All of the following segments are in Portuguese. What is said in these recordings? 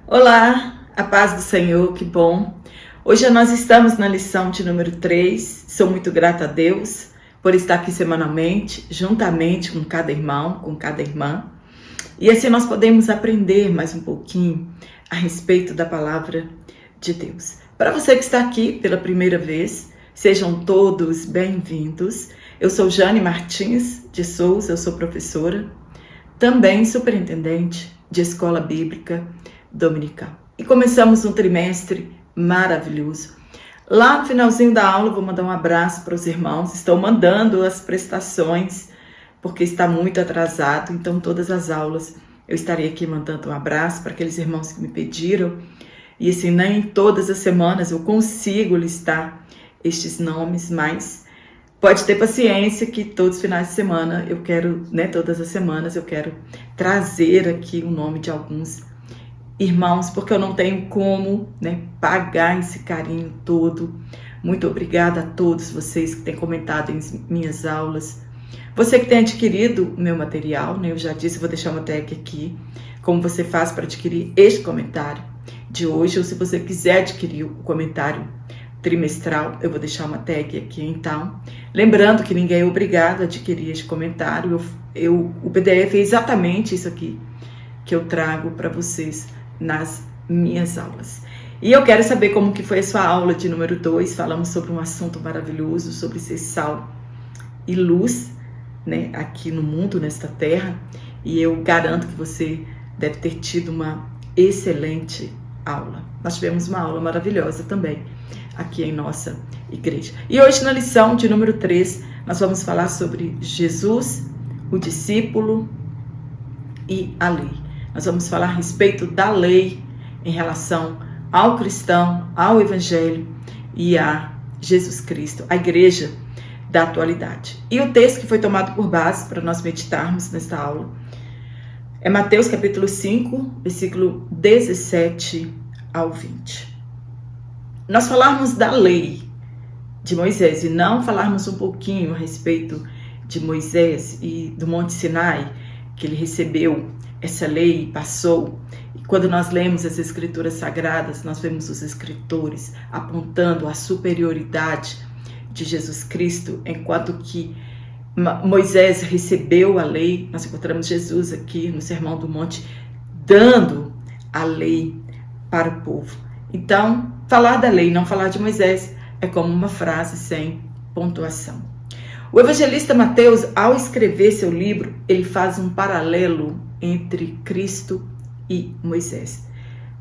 Olá, a paz do Senhor, que bom. Hoje nós estamos na lição de número 3. Sou muito grata a Deus por estar aqui semanalmente, juntamente com cada irmão, com cada irmã. E assim nós podemos aprender mais um pouquinho a respeito da palavra de Deus. Para você que está aqui pela primeira vez, sejam todos bem-vindos. Eu sou Jane Martins de Souza, eu sou professora, também superintendente de escola bíblica dominical. E começamos um trimestre maravilhoso. Lá no finalzinho da aula, vou mandar um abraço para os irmãos. Estão mandando as prestações, porque está muito atrasado. Então, todas as aulas eu estarei aqui mandando um abraço para aqueles irmãos que me pediram. E assim, nem todas as semanas eu consigo listar estes nomes, mas pode ter paciência que todos os finais de semana eu quero, todas as semanas eu quero trazer aqui o nome de alguns irmãos, porque eu não tenho como, pagar esse carinho todo. Muito obrigada a todos vocês que têm comentado em minhas aulas. Você que tem adquirido o meu material, eu já disse, vou deixar uma tag aqui, como você faz para adquirir este comentário de hoje, ou se você quiser adquirir o comentário trimestral, eu vou deixar uma tag aqui então. Lembrando que ninguém é obrigado a adquirir este comentário, o PDF é exatamente isso aqui que eu trago para vocês nas minhas aulas. E eu quero saber como que foi a sua aula de número 2, falamos sobre um assunto maravilhoso, sobre ser sal e luz, aqui no mundo, nesta terra, e eu garanto que você deve ter tido uma excelente aula. Nós tivemos uma aula maravilhosa também aqui em nossa igreja. E hoje na lição de número 3, nós vamos falar sobre Jesus, o discípulo e a lei. Nós vamos falar a respeito da lei em relação ao cristão, ao evangelho e a Jesus Cristo, a igreja da atualidade. E o texto que foi tomado por base para nós meditarmos nesta aula é Mateus capítulo 5, versículo 17 ao 20. Nós falarmos da lei de Moisés e não falarmos um pouquinho a respeito de Moisés e do Monte Sinai, que ele recebeu essa lei e passou. E quando nós lemos as escrituras sagradas, nós vemos os escritores apontando a superioridade de Jesus Cristo, enquanto que Moisés recebeu a lei. Nós encontramos Jesus aqui no Sermão do Monte dando a lei para o povo. Então, falar da lei, não falar de Moisés, é como uma frase sem pontuação. O evangelista Mateus, ao escrever seu livro, ele faz um paralelo entre Cristo e Moisés.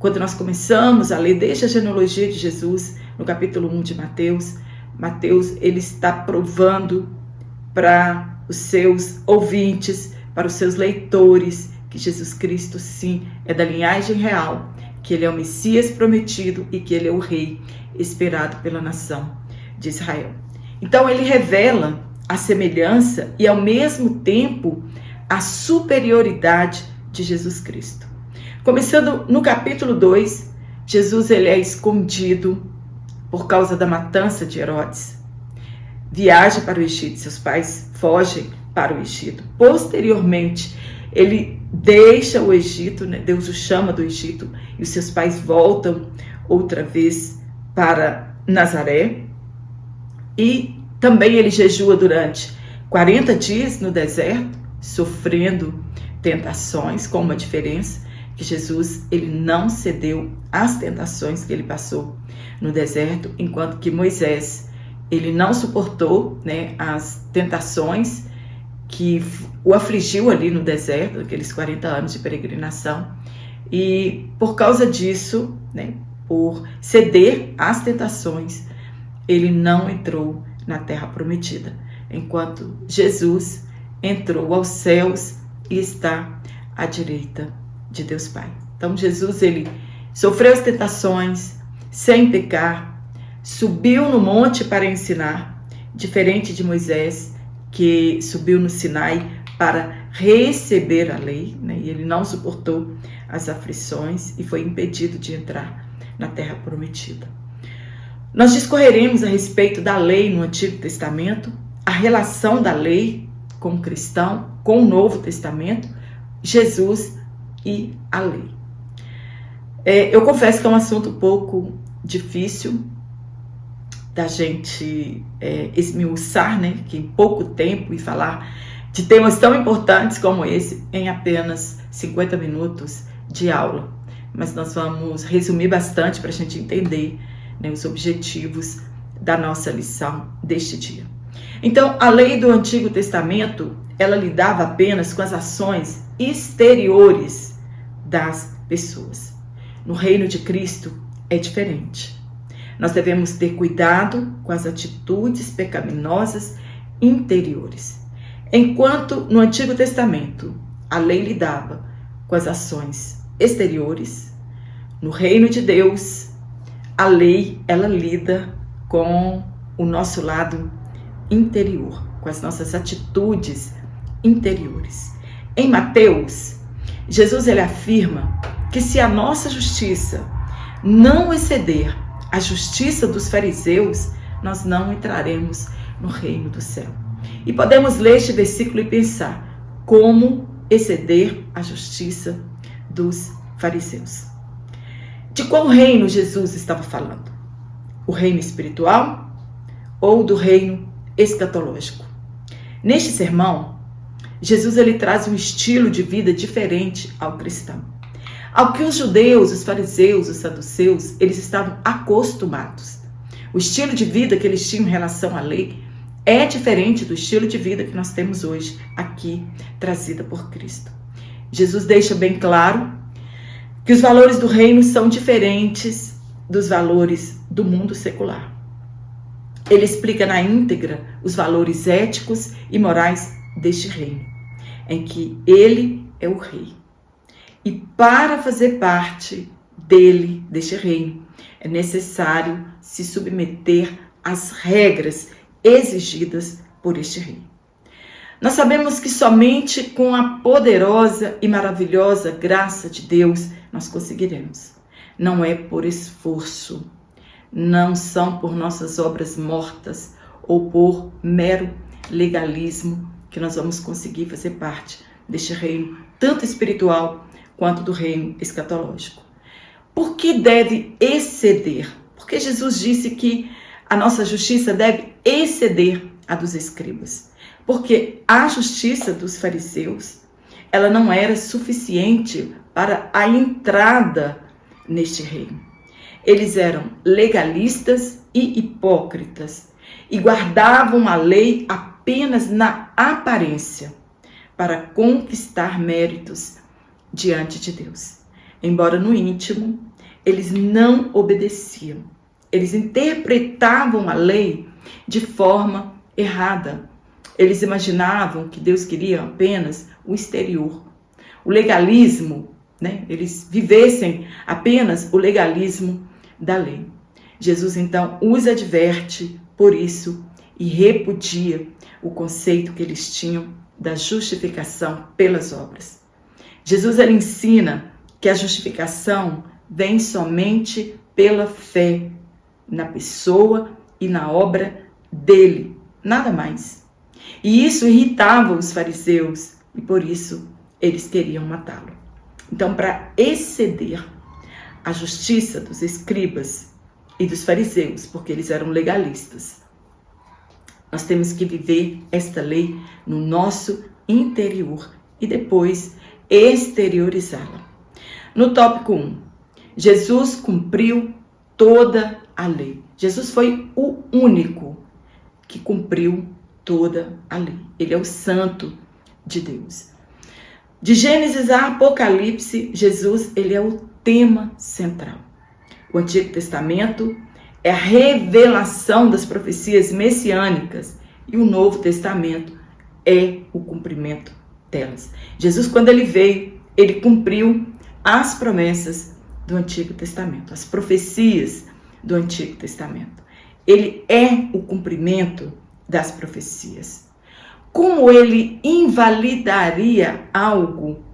Quando nós começamos a ler desde a genealogia de Jesus, no capítulo 1 de Mateus ele está provando para os seus ouvintes, para os seus leitores, que Jesus Cristo, sim, é da linhagem real, que ele é o Messias prometido e que ele é o rei esperado pela nação de Israel. Então ele revela a semelhança e ao mesmo tempo a superioridade de Jesus Cristo. Começando no capítulo 2, Jesus ele é escondido por causa da matança de Herodes. Viaja para o Egito, seus pais fogem para o Egito. Posteriormente, ele deixa o Egito, Deus o chama do Egito, e os seus pais voltam outra vez para Nazaré. E também ele jejua durante 40 dias no deserto, sofrendo tentações, com uma diferença, que Jesus ele não cedeu às tentações que ele passou no deserto, enquanto que Moisés ele não suportou as tentações que o afligiu ali no deserto, aqueles 40 anos de peregrinação, e por causa disso, por ceder às tentações, ele não entrou na terra prometida, enquanto Jesus entrou aos céus e está à direita de Deus Pai. Então Jesus ele sofreu as tentações sem pecar, subiu no monte para ensinar, diferente de Moisés, que subiu no Sinai para receber a lei, e ele não suportou as aflições e foi impedido de entrar na terra prometida. Nós discorreremos a respeito da lei no Antigo Testamento, a relação da lei com o cristão, com o Novo Testamento, Jesus e a lei. Eu confesso que é um assunto um pouco difícil da gente esmiuçar, né, que em pouco tempo, e falar de temas tão importantes como esse em apenas 50 minutos de aula. Mas nós vamos resumir bastante para a gente entender, né, os objetivos da nossa lição deste dia. Então, a lei do Antigo Testamento, ela lidava apenas com as ações exteriores das pessoas. No reino de Cristo é diferente. Nós devemos ter cuidado com as atitudes pecaminosas interiores. Enquanto no Antigo Testamento a lei lidava com as ações exteriores, no reino de Deus a lei ela lida com o nosso lado interior, com as nossas atitudes interiores. Em Mateus, Jesus ele afirma que se a nossa justiça não exceder a justiça dos fariseus, nós não entraremos no reino do céu. E podemos ler este versículo e pensar como exceder a justiça dos fariseus. De qual reino Jesus estava falando? O reino espiritual ou do reino escatológico? Neste sermão, Jesus ele traz um estilo de vida diferente ao cristão. Ao que os judeus, os fariseus, os saduceus, eles estavam acostumados. O estilo de vida que eles tinham em relação à lei é diferente do estilo de vida que nós temos hoje aqui, trazida por Cristo. Jesus deixa bem claro que os valores do reino são diferentes dos valores do mundo secular. Ele explica na íntegra os valores éticos e morais deste reino, em que ele é o rei. E para fazer parte dele, deste reino, é necessário se submeter às regras exigidas por este rei. Nós sabemos que somente com a poderosa e maravilhosa graça de Deus nós conseguiremos. Não é por esforço, não são por nossas obras mortas ou por mero legalismo que nós vamos conseguir fazer parte deste reino, tanto espiritual quanto do reino escatológico. Por que deve exceder? Porque Jesus disse que a nossa justiça deve exceder a dos escribas. Porque a justiça dos fariseus, ela não era suficiente para a entrada neste reino. Eles eram legalistas e hipócritas e guardavam a lei apenas na aparência para conquistar méritos diante de Deus. Embora no íntimo, eles não obedeciam. Eles interpretavam a lei de forma errada. Eles imaginavam que Deus queria apenas o exterior. O legalismo, né? Eles vivessem apenas o legalismo da lei. Jesus, então, os adverte por isso e repudia o conceito que eles tinham da justificação pelas obras. Jesus ele ensina que a justificação vem somente pela fé na pessoa e na obra dele, nada mais. E isso irritava os fariseus e por isso eles queriam matá-lo. Então, para exceder a justiça dos escribas e dos fariseus, porque eles eram legalistas, nós temos que viver esta lei no nosso interior e depois exteriorizá-la. No tópico 1, Jesus cumpriu toda a lei. Jesus foi o único que cumpriu toda a lei. Ele é o santo de Deus. De Gênesis a Apocalipse, Jesus ele é o tema central. O Antigo Testamento é a revelação das profecias messiânicas e o Novo Testamento é o cumprimento delas. Jesus, quando ele veio, ele cumpriu as promessas do Antigo Testamento, as profecias do Antigo Testamento. Ele é o cumprimento das profecias. Como ele invalidaria algo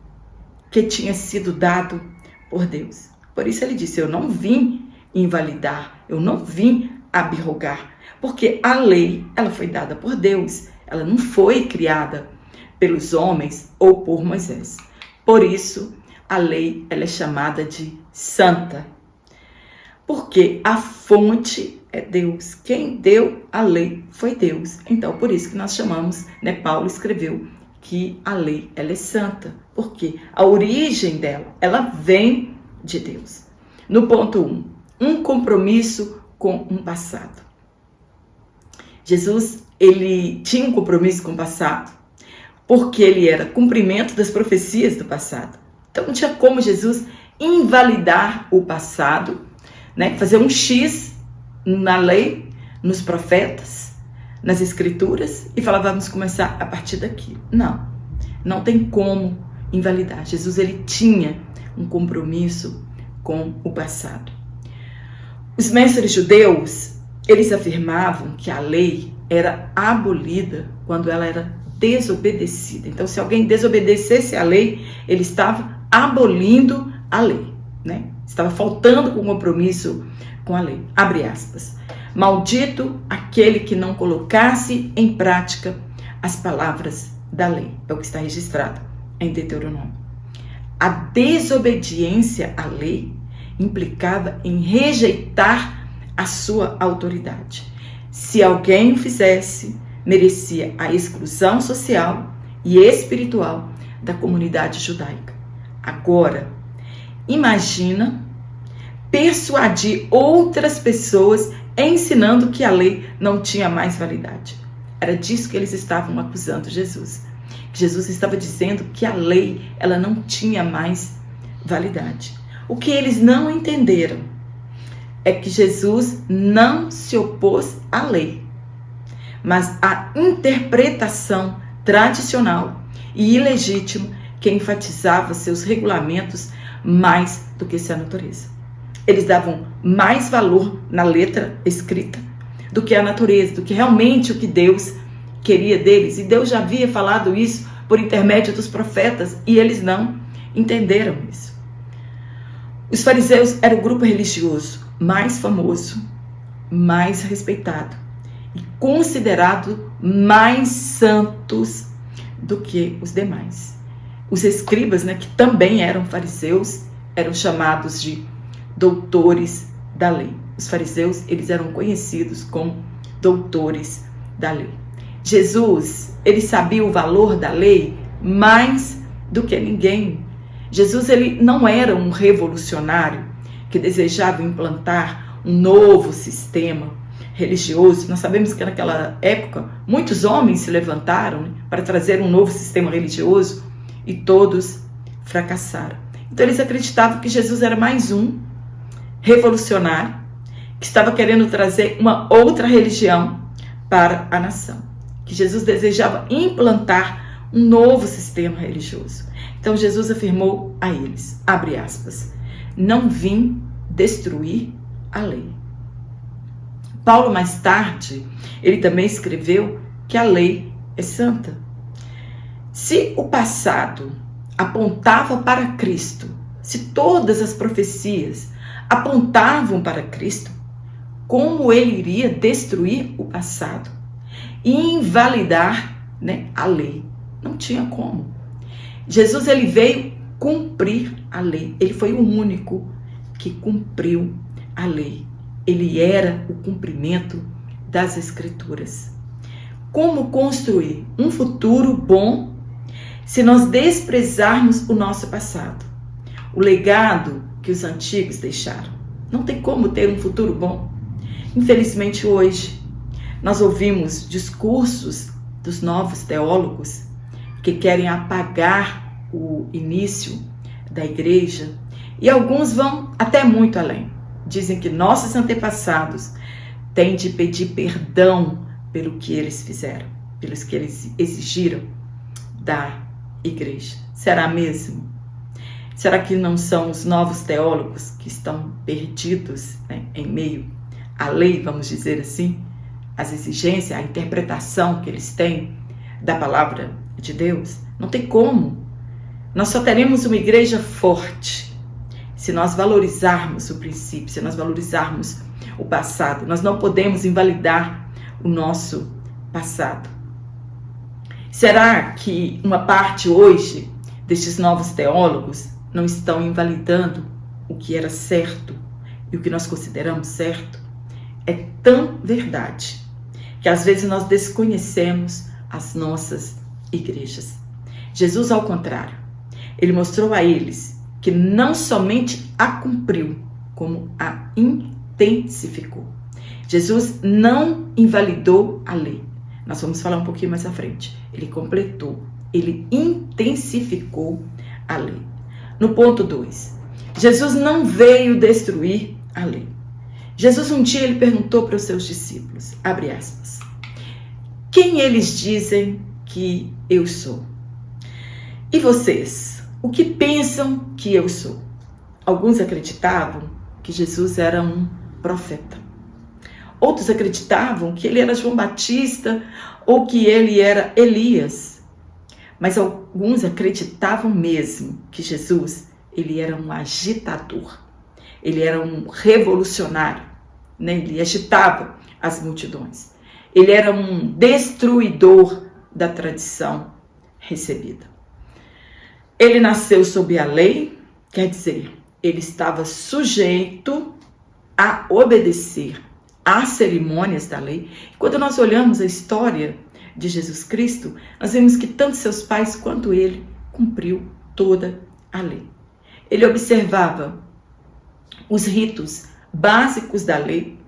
que tinha sido dado por Deus? Por isso ele disse, eu não vim invalidar, eu não vim abrogar, porque a lei, ela foi dada por Deus, ela não foi criada pelos homens ou por Moisés. Por isso, a lei ela é chamada de santa? Porque a fonte é Deus. Quem deu a lei foi Deus. Então, por isso que nós chamamos, Paulo escreveu que a lei ela é santa. Porque a origem dela, ela vem de Deus. No ponto 1, um compromisso com um passado. Jesus, ele tinha um compromisso com o passado, porque ele era cumprimento das profecias do passado. Então, não tinha como Jesus invalidar o passado, fazer um X na lei, nos profetas, nas escrituras, e falar, vamos começar a partir daqui. Não tem como invalidar. Jesus, ele tinha um compromisso com o passado. Os mestres judeus, eles afirmavam que a lei era abolida quando ela era desobedecida. Então, se alguém desobedecesse a lei, ele estava abolindo a lei, Estava faltando com o compromisso com a lei. Abre aspas. Maldito aquele que não colocasse em prática as palavras da lei. É o que está registrado em Deuteronômio. A desobediência à lei implicava em rejeitar a sua autoridade. Se alguém o fizesse, merecia a exclusão social e espiritual da comunidade judaica. Agora, imagina persuadir outras pessoas ensinando que a lei não tinha mais validade. Era disso que eles estavam acusando Jesus. Jesus estava dizendo que a lei ela não tinha mais validade. O que eles não entenderam é que Jesus não se opôs à lei, mas à interpretação tradicional e ilegítima que enfatizava seus regulamentos mais do que sua natureza. Eles davam mais valor na letra escrita do que a natureza, do que realmente o que Deus queria deles. E Deus já havia falado isso por intermédio dos profetas e eles não entenderam isso. Os fariseus eram o grupo religioso mais famoso, mais respeitado e considerado mais santos do que os demais. Os escribas, que também eram fariseus, eram chamados de doutores da lei. Os fariseus, eles eram conhecidos como doutores da lei. Jesus, ele sabia o valor da lei mais do que ninguém. Jesus, ele não era um revolucionário que desejava implantar um novo sistema religioso. Nós sabemos que naquela época muitos homens se levantaram para trazer um novo sistema religioso e todos fracassaram. Então eles acreditavam que Jesus era mais um revolucionário que estava querendo trazer uma outra religião para a nação. Que Jesus desejava implantar um novo sistema religioso. Então Jesus afirmou a eles, abre aspas, não vim destruir a lei. Paulo, mais tarde, ele também escreveu que a lei é santa. Se o passado apontava para Cristo, se todas as profecias apontavam para Cristo, como ele iria destruir o passado e invalidar a lei? Não tinha como. Jesus, ele veio cumprir a lei. Ele foi o único que cumpriu a lei. Ele era o cumprimento das Escrituras. Como construir um futuro bom se nós desprezarmos o nosso passado? O legado que os antigos deixaram. Não tem como ter um futuro bom. Infelizmente, hoje, nós ouvimos discursos dos novos teólogos que querem apagar o início da igreja e alguns vão até muito além. Dizem que nossos antepassados têm de pedir perdão pelo que eles fizeram, pelos que eles exigiram da igreja. Será mesmo? Será que não são os novos teólogos que estão perdidos em meio à lei, vamos dizer assim, as exigências, a interpretação que eles têm da palavra de Deus? Não tem como. Nós só teremos uma igreja forte se nós valorizarmos o princípio, se nós valorizarmos o passado. Nós não podemos invalidar o nosso passado. Será que uma parte hoje destes novos teólogos não estão invalidando o que era certo e o que nós consideramos certo, é tão verdade que às vezes nós desconhecemos as nossas igrejas. Jesus, ao contrário, ele mostrou a eles que não somente a cumpriu, como a intensificou. Jesus não invalidou a lei. Nós vamos falar um pouquinho mais à frente. Ele completou, ele intensificou a lei. No ponto 2, Jesus não veio destruir a lei. Jesus um dia ele perguntou para os seus discípulos, abre aspas, quem eles dizem que eu sou? E vocês, o que pensam que eu sou? Alguns acreditavam que Jesus era um profeta. Outros acreditavam que ele era João Batista ou que ele era Elias. Mas alguns acreditavam mesmo que Jesus, ele era um agitador. Ele era um revolucionário, né? Ele agitava as multidões. Ele era um destruidor da tradição recebida. Ele nasceu sob a lei, quer dizer, ele estava sujeito a obedecer às cerimônias da lei. Quando nós olhamos a história de Jesus Cristo, nós vemos que tanto seus pais quanto ele cumpriu toda a lei. Ele observava os ritos básicos da lei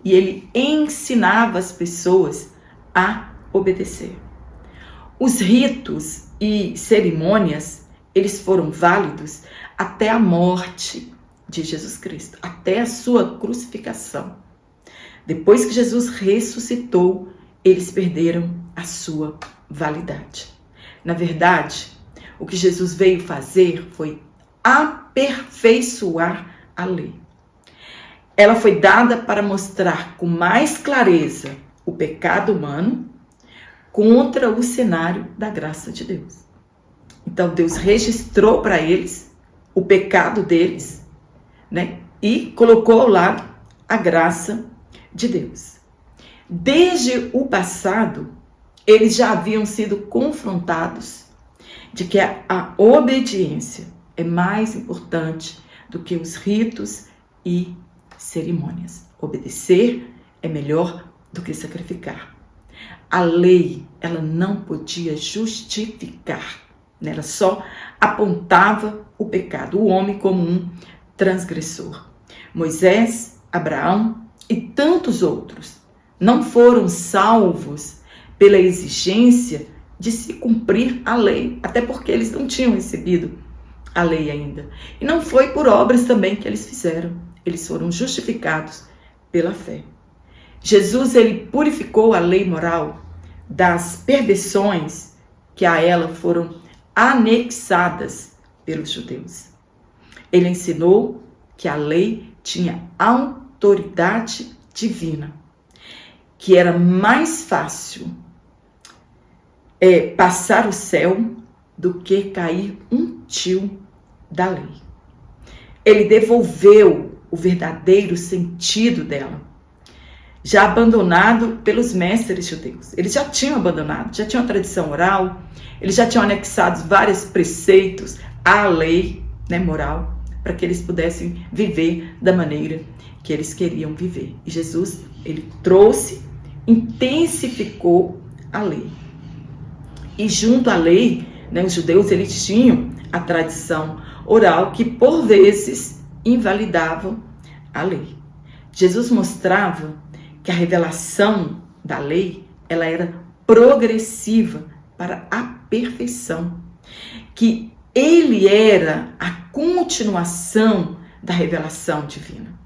e ele ensinava as pessoas a obedecer. Os ritos e cerimônias, eles foram válidos até a morte de Jesus Cristo, até a sua crucificação. Depois que Jesus ressuscitou, eles perderam a sua validade. Na verdade, o que Jesus veio fazer foi aperfeiçoar a lei. Ela foi dada para mostrar com mais clareza o pecado humano contra o cenário da graça de Deus. Então Deus registrou para eles o pecado deles, né? E colocou ao lado a graça de Deus. Desde o passado, eles já haviam sido confrontados de que a obediência é mais importante do que os ritos e cerimônias. Obedecer é melhor do que sacrificar. A lei, ela não podia justificar, né? Ela só apontava o pecado, o homem como um transgressor. Moisés, Abraão e tantos outros não foram salvos pela exigência de se cumprir a lei, até porque eles não tinham recebido a lei ainda. E não foi por obras também que eles fizeram. Eles foram justificados pela fé. Jesus, ele purificou a lei moral das perversões que a ela foram anexadas pelos judeus. Ele ensinou que a lei tinha autoridade divina, que era mais fácil passar o céu do que cair um tio da lei. Ele devolveu o verdadeiro sentido dela, já abandonado pelos mestres judeus. Eles já tinham abandonado, já tinham a tradição oral, eles já tinham anexado vários preceitos à lei, né, moral, para que eles pudessem viver da maneira que eles queriam viver. E Jesus, ele trouxe, intensificou a lei. E junto à lei, né, os judeus, eles tinham a tradição oral que por vezes invalidavam a lei. Jesus mostrava que a revelação da lei, ela era progressiva para a perfeição, que ele era a continuação da revelação divina.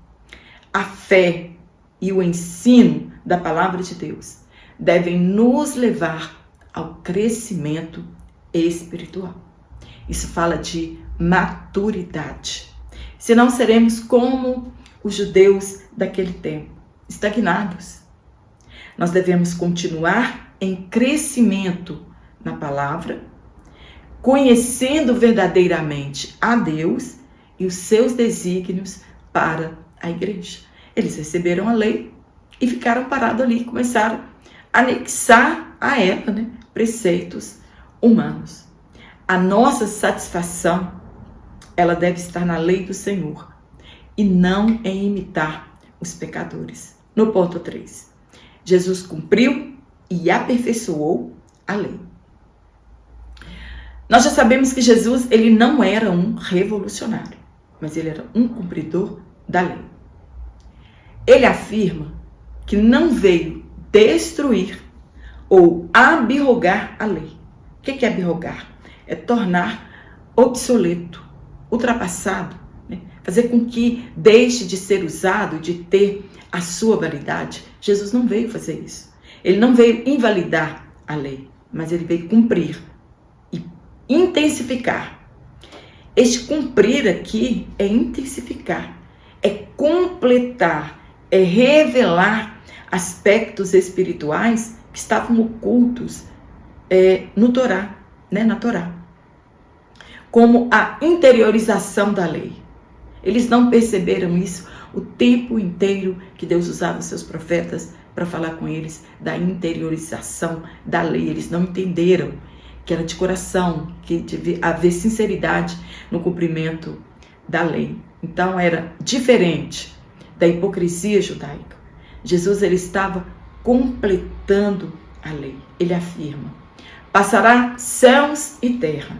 A fé e o ensino da palavra de Deus devem nos levar ao crescimento espiritual. Isso fala de maturidade. Senão seremos como os judeus daquele tempo, estagnados. Nós devemos continuar em crescimento na palavra, conhecendo verdadeiramente a Deus e os seus desígnios para a igreja. Eles receberam a lei e ficaram parados ali, começaram a anexar a ela, né, preceitos humanos. A nossa satisfação ela deve estar na lei do Senhor e não em imitar os pecadores. No ponto 3, Jesus cumpriu e aperfeiçoou a lei. Nós já sabemos que Jesus, ele não era um revolucionário, mas ele era um cumpridor da lei. Ele afirma que não veio destruir ou abrogar a lei. O que é abrogar? É tornar obsoleto, ultrapassado, né? Fazer com que deixe de ser usado, de ter a sua validade. Jesus não veio fazer isso. Ele não veio invalidar a lei, mas ele veio cumprir e intensificar. Este cumprir aqui é intensificar, é completar, é revelar aspectos espirituais que estavam ocultos no Torá, né, na Torá. Como a interiorização da lei. Eles não perceberam isso o tempo inteiro que Deus usava os seus profetas para falar com eles da interiorização da lei. Eles não entenderam que era de coração, que devia haver sinceridade no cumprimento da lei. Então era diferente da hipocrisia judaica. Jesus, ele estava completando a lei. Ele afirma: passará céus e terra,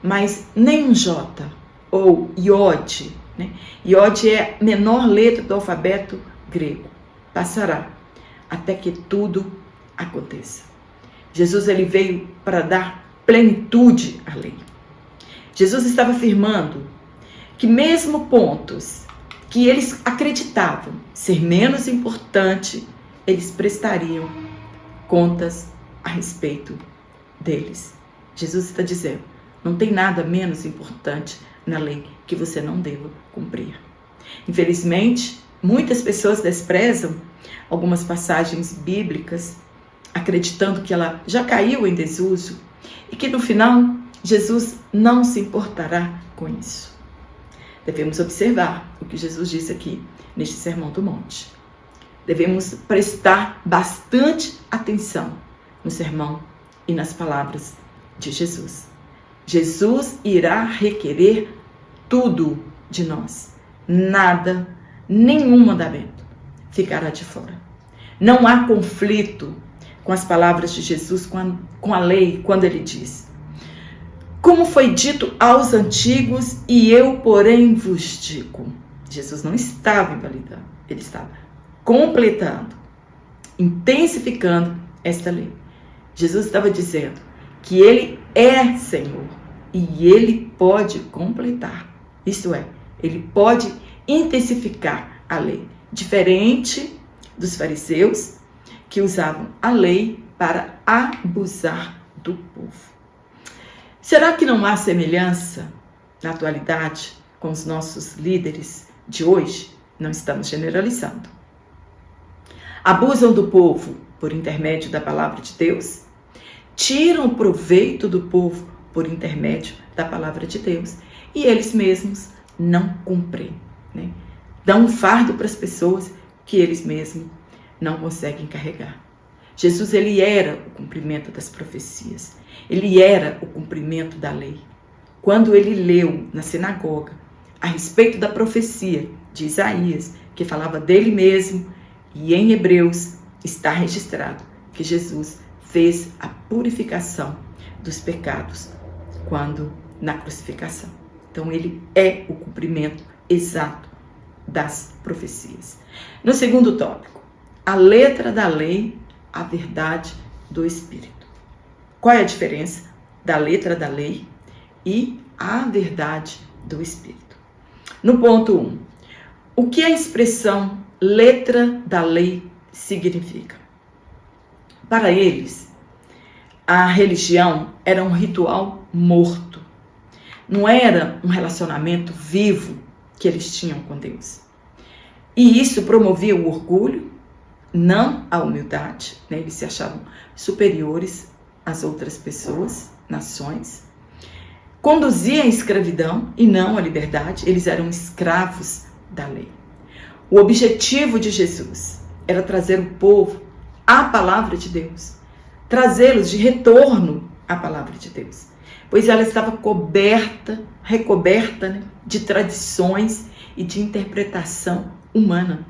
mas nem um J ou iode, né? Iode é a menor letra do alfabeto grego. Passará até que tudo aconteça. Jesus, ele veio para dar plenitude à lei. Jesus estava afirmando que mesmo pontos que eles acreditavam ser menos importante, eles prestariam contas a respeito deles. Jesus está dizendo: não tem nada menos importante na lei que você não deva cumprir. Infelizmente, muitas pessoas desprezam algumas passagens bíblicas, acreditando que ela já caiu em desuso e que no final Jesus não se importará com isso. Devemos observar o que Jesus disse aqui neste Sermão do Monte. Devemos prestar bastante atenção no sermão e nas palavras de Jesus. Jesus irá requerer tudo de nós. Nada, nenhum mandamento ficará de fora. Não há conflito com as palavras de Jesus, com a lei, quando ele diz: como foi dito aos antigos, e eu, porém, vos digo. Jesus não estava invalidando, ele estava completando, intensificando esta lei. Jesus estava dizendo que ele é Senhor e ele pode completar. Isto é, ele pode intensificar a lei. Diferente dos fariseus que usavam a lei para abusar do povo. Será que não há semelhança na atualidade com os nossos líderes de hoje? Não estamos generalizando. Abusam do povo por intermédio da palavra de Deus, tiram o proveito do povo por intermédio da palavra de Deus e eles mesmos não cumprem, né? Dão um fardo para as pessoas que eles mesmos não conseguem carregar. Jesus, ele era o cumprimento das profecias, ele era o cumprimento da lei. Quando ele leu na sinagoga a respeito da profecia de Isaías, que falava dele mesmo, e em Hebreus está registrado que Jesus fez a purificação dos pecados quando na crucificação. Então ele é o cumprimento exato das profecias. No segundo tópico, a letra da lei, a verdade do Espírito. Qual é a diferença da letra da lei e a verdade do Espírito? No ponto 1, o que a expressão letra da lei significa? Para eles, a religião era um ritual morto. Não era um relacionamento vivo que eles tinham com Deus. E isso promovia o orgulho, não a humildade, né? Eles se achavam superiores às outras pessoas, nações. Conduzia à escravidão e não à liberdade. Eles eram escravos da lei. O objetivo de Jesus era trazer o povo à palavra de Deus, trazê-los de retorno à palavra de Deus, pois ela estava recoberta, né, de tradições e de interpretação humana.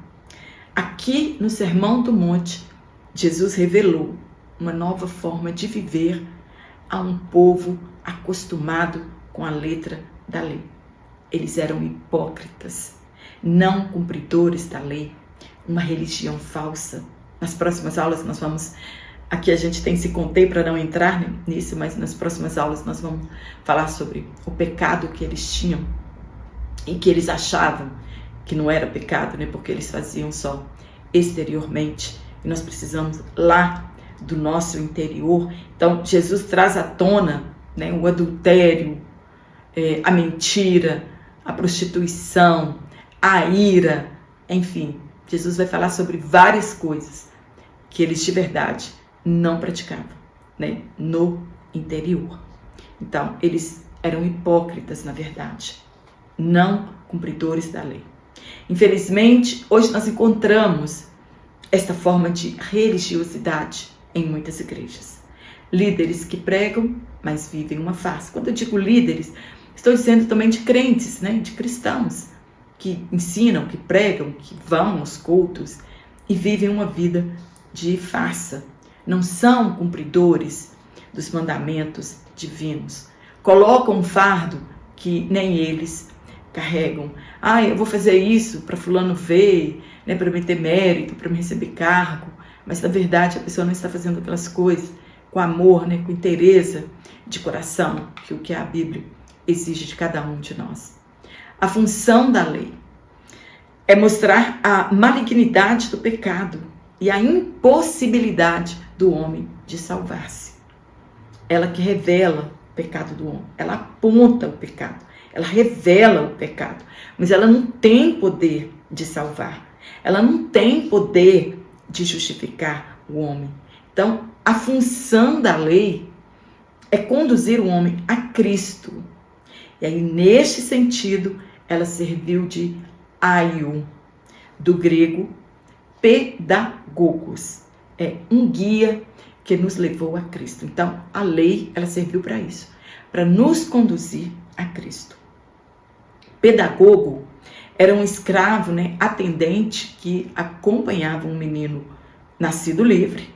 Aqui no Sermão do Monte, Jesus revelou uma nova forma de viver a um povo acostumado com a letra da lei. Eles eram hipócritas, não cumpridores da lei, uma religião falsa. Nas próximas aulas nós vamos, aqui a gente tem se contei para não entrar nisso, mas nas próximas aulas nós vamos falar sobre o pecado que eles tinham e que eles achavam que não era pecado, né? Porque eles faziam só exteriormente. E nós precisamos lá do nosso interior. Então Jesus traz à tona, né, o adultério, a mentira, a prostituição, a ira, enfim. Jesus vai falar sobre várias coisas que eles de verdade não praticavam, né, no interior. Então, eles eram hipócritas, na verdade, não cumpridores da lei. Infelizmente, hoje nós encontramos esta forma de religiosidade em muitas igrejas. Líderes que pregam, mas vivem uma farsa. Quando eu digo líderes, estou dizendo também de crentes, né, de cristãos, que ensinam, que pregam, que vão aos cultos e vivem uma vida de farsa. Não são cumpridores dos mandamentos divinos. Colocam um fardo que nem eles carregam. Eu vou fazer isso para fulano ver, né, para me ter mérito, para me receber cargo. Mas, na verdade, a pessoa não está fazendo aquelas coisas com amor, né, com interesse de coração, que é o que a Bíblia exige de cada um de nós. A função da lei é mostrar a malignidade do pecado e a impossibilidade do homem de salvar-se. Ela que revela o pecado do homem, ela aponta o pecado, ela revela o pecado, mas ela não tem poder de salvar, ela não tem poder de justificar o homem. Então, a função da lei é conduzir o homem a Cristo. E aí, neste sentido, ela serviu de aio, do grego pedagogos. É um guia que nos levou a Cristo. Então, a lei, ela serviu para isso, para nos conduzir a Cristo. Pedagogo era um escravo, né, atendente que acompanhava um menino nascido livre.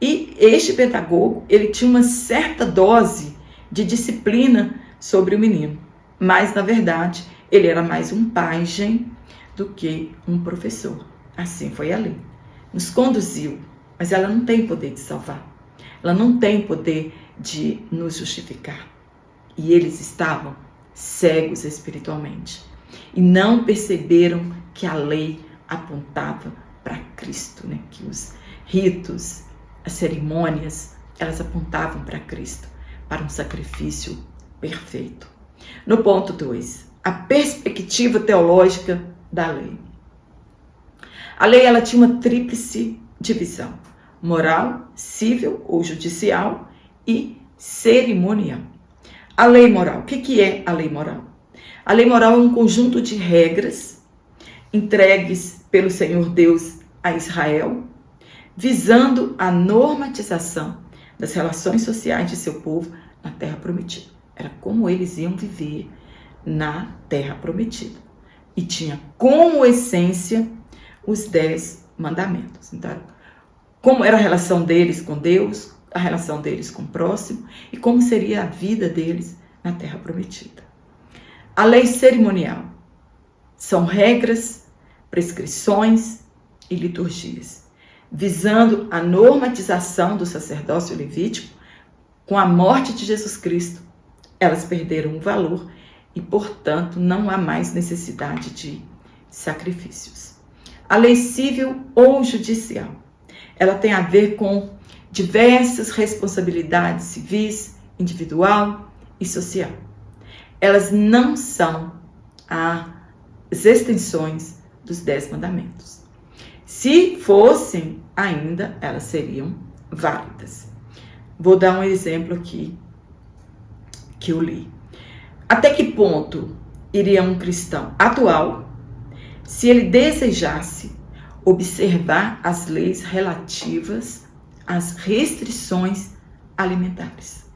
E este pedagogo, ele tinha uma certa dose de disciplina sobre o menino. Mas, na verdade, ele era mais um pajem do que um professor. Assim foi a lei. Nos conduziu, mas ela não tem poder de salvar. Ela não tem poder de nos justificar. E eles estavam cegos espiritualmente. E não perceberam que a lei apontava para Cristo, né? Que os ritos, as cerimônias, elas apontavam para Cristo, para um sacrifício perfeito. No ponto 2, a perspectiva teológica da lei. A lei, ela tinha uma tríplice divisão: moral, civil ou judicial e cerimonial. A lei moral, o que é a lei moral? A lei moral é um conjunto de regras entregues pelo Senhor Deus a Israel, visando a normatização das relações sociais de seu povo na Terra Prometida. Era como eles iam viver na Terra Prometida. E tinha como essência os 10 mandamentos. Então, como era a relação deles com Deus, a relação deles com o próximo e como seria a vida deles na Terra Prometida. A lei cerimonial são regras, prescrições e liturgias, visando a normatização do sacerdócio levítico. Com a morte de Jesus Cristo, elas perderam o valor e, portanto, não há mais necessidade de sacrifícios. A lei civil ou judicial, ela tem a ver com diversas responsabilidades civis, individual e social. Elas não são as extensões dos 10 mandamentos. Se fossem ainda, elas seriam válidas. Vou dar um exemplo aqui que eu li. Até que ponto iria um cristão atual, se ele desejasse observar as leis relativas às restrições alimentares?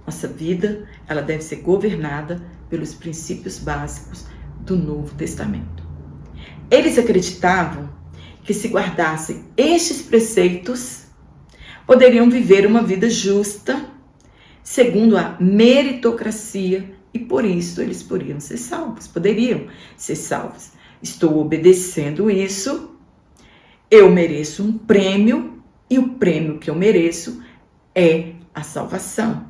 Nossa vida, ela deve ser governada pelos princípios básicos do Novo Testamento. Eles acreditavam que se guardassem estes preceitos, poderiam viver uma vida justa, segundo a meritocracia, e por isso eles poderiam ser salvos. Estou obedecendo isso, eu mereço um prêmio, e o prêmio que eu mereço é a salvação.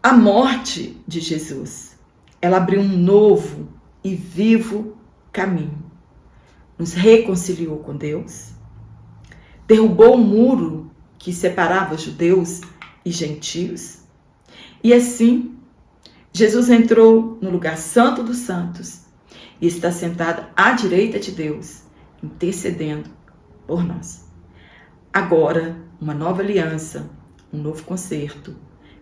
A morte de Jesus, ela abriu um novo e vivo caminho. Nos reconciliou com Deus, derrubou o muro que separava judeus e gentios, e assim Jesus entrou no lugar santo dos santos e está sentado à direita de Deus, intercedendo por nós. Agora, uma nova aliança, um novo concerto,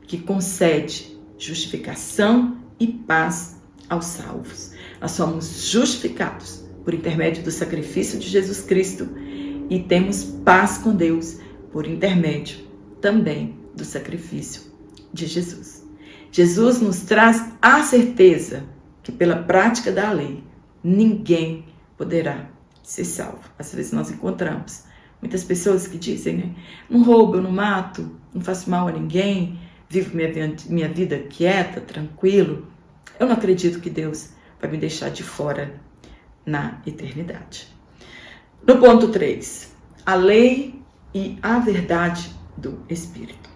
que concede justificação e paz aos salvos. Nós somos justificados por intermédio do sacrifício de Jesus Cristo e temos paz com Deus por intermédio também do sacrifício de Jesus. Jesus nos traz a certeza que pela prática da lei ninguém poderá ser salvo. Às vezes nós encontramos muitas pessoas que dizem, não roubo, eu não mato, não faço mal a ninguém, vivo minha vida quieta, tranquilo. Eu não acredito que Deus vai me deixar de fora na eternidade. No ponto 3, a lei e a verdade do Espírito.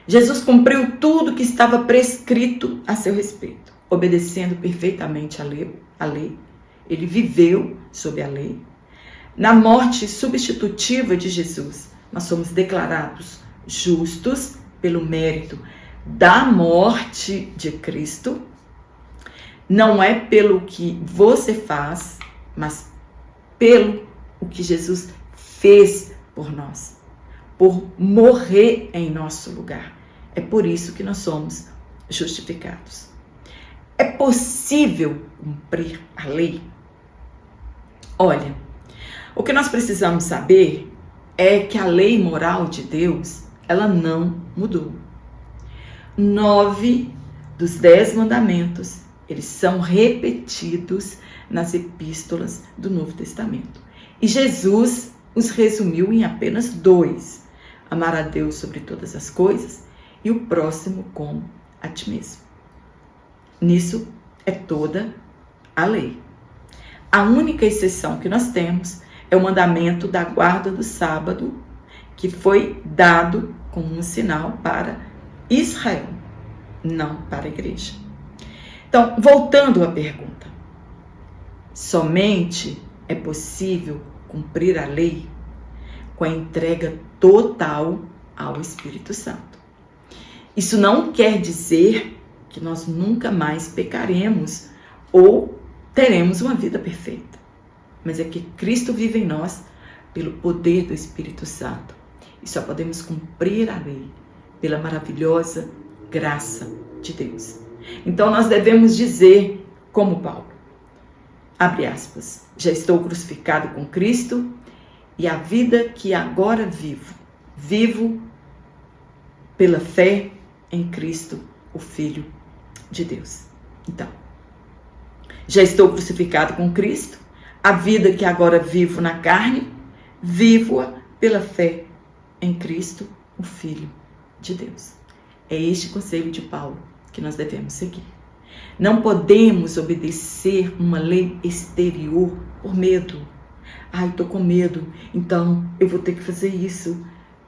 Jesus cumpriu tudo que estava prescrito a seu respeito, obedecendo perfeitamente a lei. Ele viveu sob a lei. Na morte substitutiva de Jesus, nós somos declarados justos pelo mérito da morte de Cristo. Não é pelo que você faz, mas pelo o que Jesus fez por nós, por morrer em nosso lugar. É por isso que nós somos justificados. É possível cumprir a lei? Olha, o que nós precisamos saber é que a lei moral de Deus, ela não mudou. 9 dos 10 mandamentos, eles são repetidos nas epístolas do Novo Testamento. E Jesus os resumiu em apenas 2. Amar a Deus sobre todas as coisas e o próximo como a ti mesmo. Nisso é toda a lei. A única exceção que nós temos é o mandamento da guarda do sábado, que foi dado como um sinal para Israel, não para a igreja. Então, voltando à pergunta, somente é possível cumprir a lei com a entrega total ao Espírito Santo. Isso não quer dizer que nós nunca mais pecaremos ou teremos uma vida perfeita, mas é que Cristo vive em nós pelo poder do Espírito Santo e só podemos cumprir a lei pela maravilhosa graça de Deus. Então nós devemos dizer como Paulo, abre aspas, já estou crucificado com Cristo e a vida que agora vivo pela fé em Cristo, o Filho de Deus. Então, já estou crucificado com Cristo, a vida que agora vivo na carne, vivo-a pela fé em Cristo, o Filho de Deus. É este conselho de Paulo que nós devemos seguir. Não podemos obedecer uma lei exterior por medo. Ai, estou com medo, então eu vou ter que fazer isso.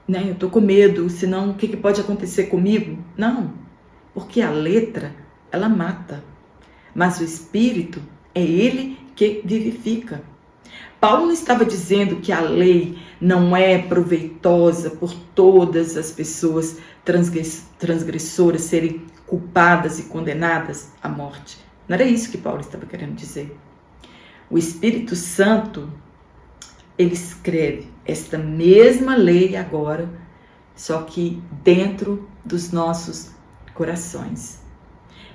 Eu estou com medo, senão o que pode acontecer comigo? Não, porque a letra, ela mata. Mas o Espírito é ele que vivifica. Paulo não estava dizendo que a lei não é proveitosa por todas as pessoas transgressoras serem culpadas e condenadas à morte. Não era isso que Paulo estava querendo dizer. O Espírito Santo, ele escreve esta mesma lei agora, só que dentro dos nossos corações.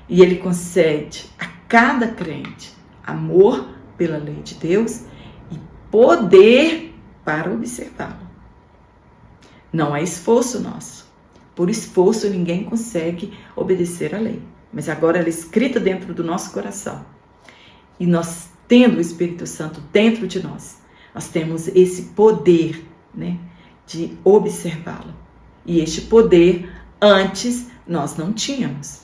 E ele concede a cada crente amor pela lei de Deus e poder para observá-la. Não é esforço nosso, Por esforço ninguém consegue obedecer à lei. Mas agora ela é escrita dentro do nosso coração. E nós, tendo o Espírito Santo dentro de nós, nós temos esse poder, né, de observá-la. E este poder, antes, nós não tínhamos.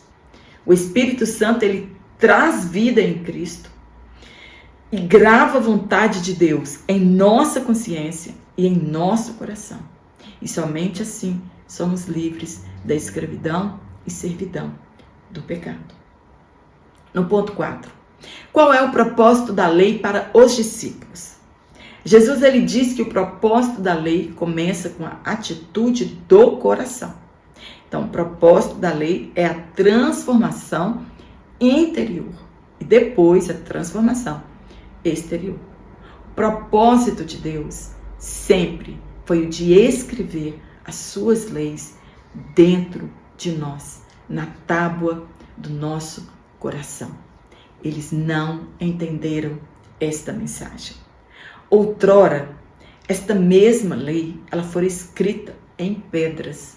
O Espírito Santo, ele traz vida em Cristo e grava a vontade de Deus em nossa consciência e em nosso coração. E somente assim somos livres da escravidão e servidão do pecado. No ponto 4. Qual é o propósito da lei para os discípulos? Jesus, ele diz que o propósito da lei começa com a atitude do coração. Então, o propósito da lei é a transformação interior e depois a transformação exterior. O propósito de Deus sempre foi o de escrever as suas leis dentro de nós, na tábua do nosso coração. Eles não entenderam esta mensagem. Outrora, esta mesma lei, ela foi escrita em pedras.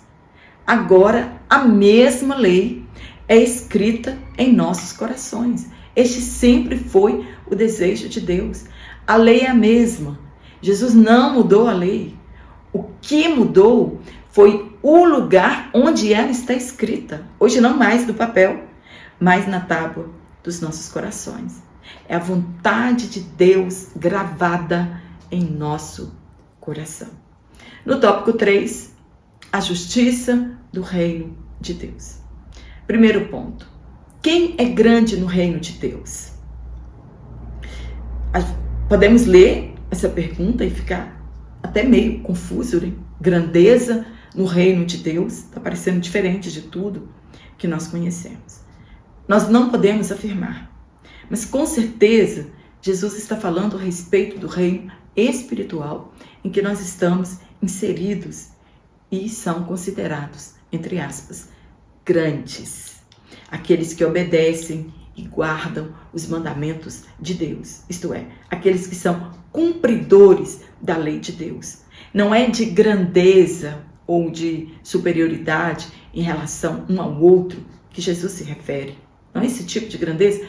Agora, a mesma lei é escrita em nossos corações. Este sempre foi o desejo de Deus. A lei é a mesma. Jesus não mudou a lei. O que mudou foi o lugar onde ela está escrita. Hoje não mais no papel, mas na tábua dos nossos corações. É a vontade de Deus gravada em nosso coração. No tópico 3, a justiça do reino de Deus. Primeiro ponto. Quem é grande no reino de Deus? Podemos ler essa pergunta e ficar até meio confuso, né? Grandeza no reino de Deus está parecendo diferente de tudo que nós conhecemos. Nós não podemos afirmar, mas com certeza Jesus está falando a respeito do reino espiritual em que nós estamos inseridos e são considerados, entre aspas, grandes. Aqueles que obedecem e guardam os mandamentos de Deus, isto é, aqueles que são cumpridores da lei de Deus. Não é de grandeza ou de superioridade em relação um ao outro que Jesus se refere. Não é esse tipo de grandeza,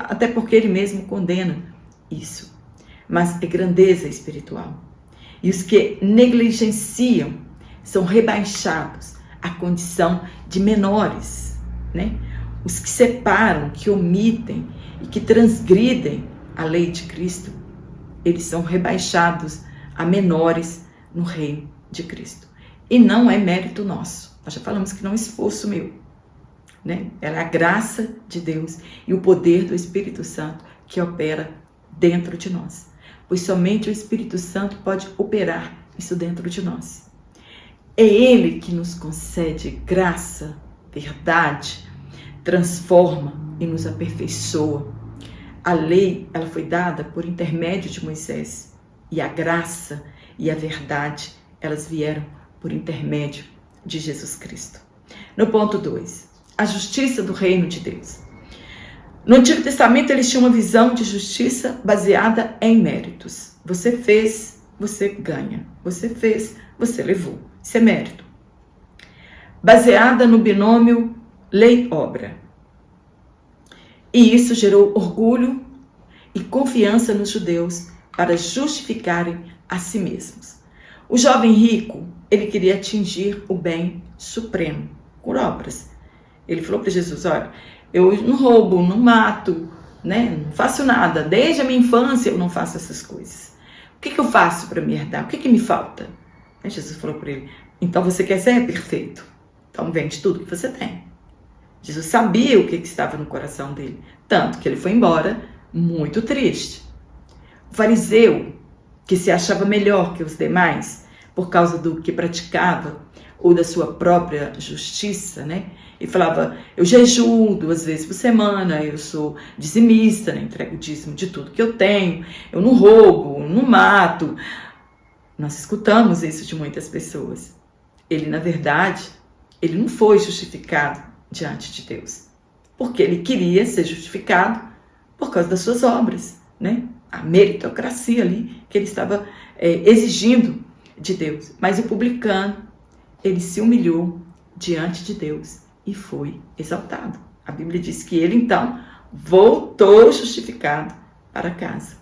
até porque ele mesmo condena isso. Mas é grandeza espiritual. E os que negligenciam são rebaixados à condição de menores, né? Os que separam, que omitem e que transgridem a lei de Cristo, eles são rebaixados a menores no reino de Cristo. E não é mérito nosso. Nós já falamos que não é esforço meu, né? É a graça de Deus e o poder do Espírito Santo que opera dentro de nós. Pois somente o Espírito Santo pode operar isso dentro de nós. É Ele que nos concede graça, verdade, transforma e nos aperfeiçoa. A lei, ela foi dada por intermédio de Moisés e a graça e a verdade, elas vieram por intermédio de Jesus Cristo. No ponto 2, a justiça do reino de Deus. No Antigo Testamento, eles tinham uma visão de justiça baseada em méritos. Você fez, você ganha. Você fez, você levou. Isso é mérito. Baseada no binômio lei-obra. E isso gerou orgulho e confiança nos judeus para justificarem a si mesmos. O jovem rico, ele queria atingir o bem supremo por obras. Ele falou para Jesus, olha, eu não roubo, não mato, né? Não faço nada. Desde a minha infância eu não faço essas coisas. O que eu faço para me herdar? O que me falta? Aí Jesus falou para ele, então você quer ser perfeito? Então vende tudo que você tem. Jesus sabia o que estava no coração dele. Tanto que ele foi embora muito triste. O fariseu, que se achava melhor que os demais, por causa do que praticava, ou da sua própria justiça, né? E falava, eu jejuo 2 vezes por semana, eu sou dizimista, né? Entrego o dízimo de tudo que eu tenho, eu não roubo, não mato. Nós escutamos isso de muitas pessoas. Ele, na verdade, ele não foi justificado diante de Deus, porque ele queria ser justificado por causa das suas obras, né? A meritocracia ali que ele estava exigindo de Deus. Mas o publicano, ele se humilhou diante de Deus e foi exaltado. A Bíblia diz que ele, então, voltou justificado para casa.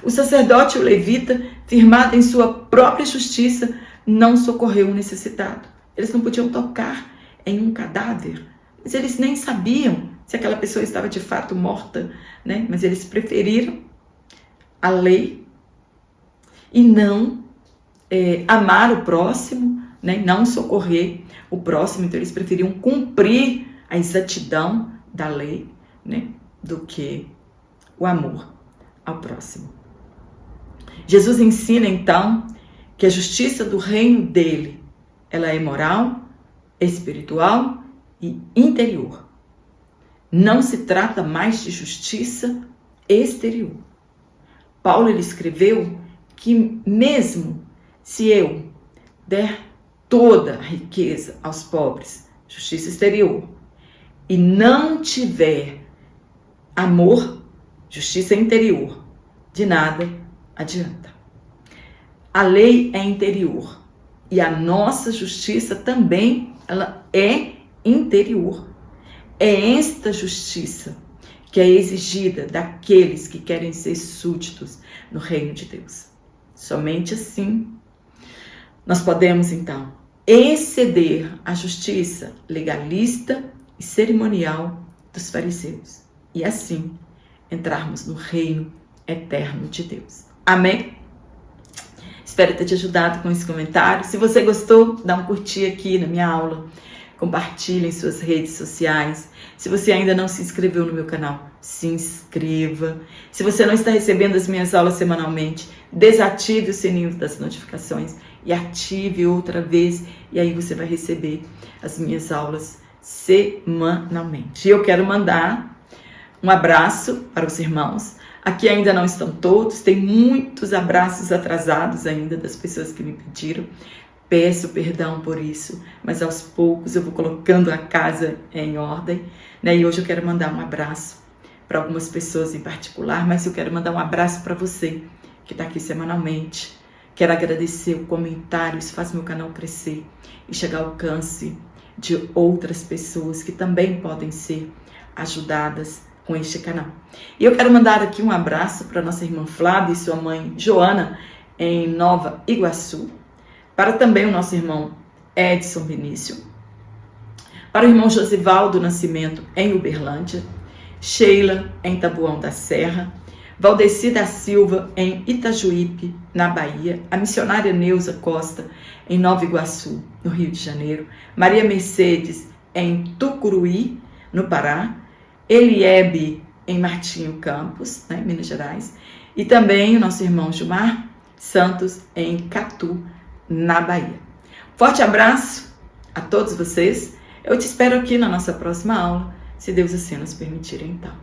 O sacerdote e o levita, firmado em sua própria justiça, não socorreu o necessitado. Eles não podiam tocar em um cadáver, mas eles nem sabiam se aquela pessoa estava de fato morta, né? Mas eles preferiram a lei e não amar o próximo, né? Não socorrer o próximo. Então eles preferiam cumprir a exatidão da lei, né? Do que o amor ao próximo. Jesus ensina então que a justiça do reino dele, ela é moral, espiritual e interior. Não se trata mais de justiça exterior. Paulo ele escreveu que mesmo se eu der toda a riqueza aos pobres, justiça exterior, e não tiver amor, justiça interior, de nada adianta. A lei é interior e a nossa justiça também ela é interior. É esta justiça que é exigida daqueles que querem ser súditos no reino de Deus. Somente assim nós podemos então exceder a justiça legalista e cerimonial dos fariseus e assim entrarmos no reino eterno de Deus. Amém? Espero ter te ajudado com esse comentário. Se você gostou, dá um curtir aqui na minha aula. Compartilhe em suas redes sociais. Se você ainda não se inscreveu no meu canal, se inscreva. Se você não está recebendo as minhas aulas semanalmente, desative o sininho das notificações e ative outra vez. E aí você vai receber as minhas aulas semanalmente. E eu quero mandar um abraço para os irmãos. Aqui ainda não estão todos, tem muitos abraços atrasados ainda das pessoas que me pediram. Peço perdão por isso, mas aos poucos eu vou colocando a casa em ordem, né? E hoje eu quero mandar um abraço para algumas pessoas em particular, mas eu quero mandar um abraço para você que está aqui semanalmente. Quero agradecer o comentário, isso faz meu canal crescer e chegar ao alcance de outras pessoas que também podem ser ajudadas com este canal. E eu quero mandar aqui um abraço para nossa irmã Flávia e sua mãe Joana em Nova Iguaçu, para também o nosso irmão Edson Vinícius, para o irmão Josivaldo Nascimento em Uberlândia, Sheila em Taboão da Serra, Valdeci da Silva em Itajuípe, na Bahia, a missionária Neuza Costa em Nova Iguaçu, no Rio de Janeiro, Maria Mercedes em Tucuruí, no Pará, Eliebe em Martinho Campos, né, em Minas Gerais, e também o nosso irmão Gilmar Santos em Catu, na Bahia. Forte abraço a todos vocês. Eu te espero aqui na nossa próxima aula, se Deus assim nos permitir então.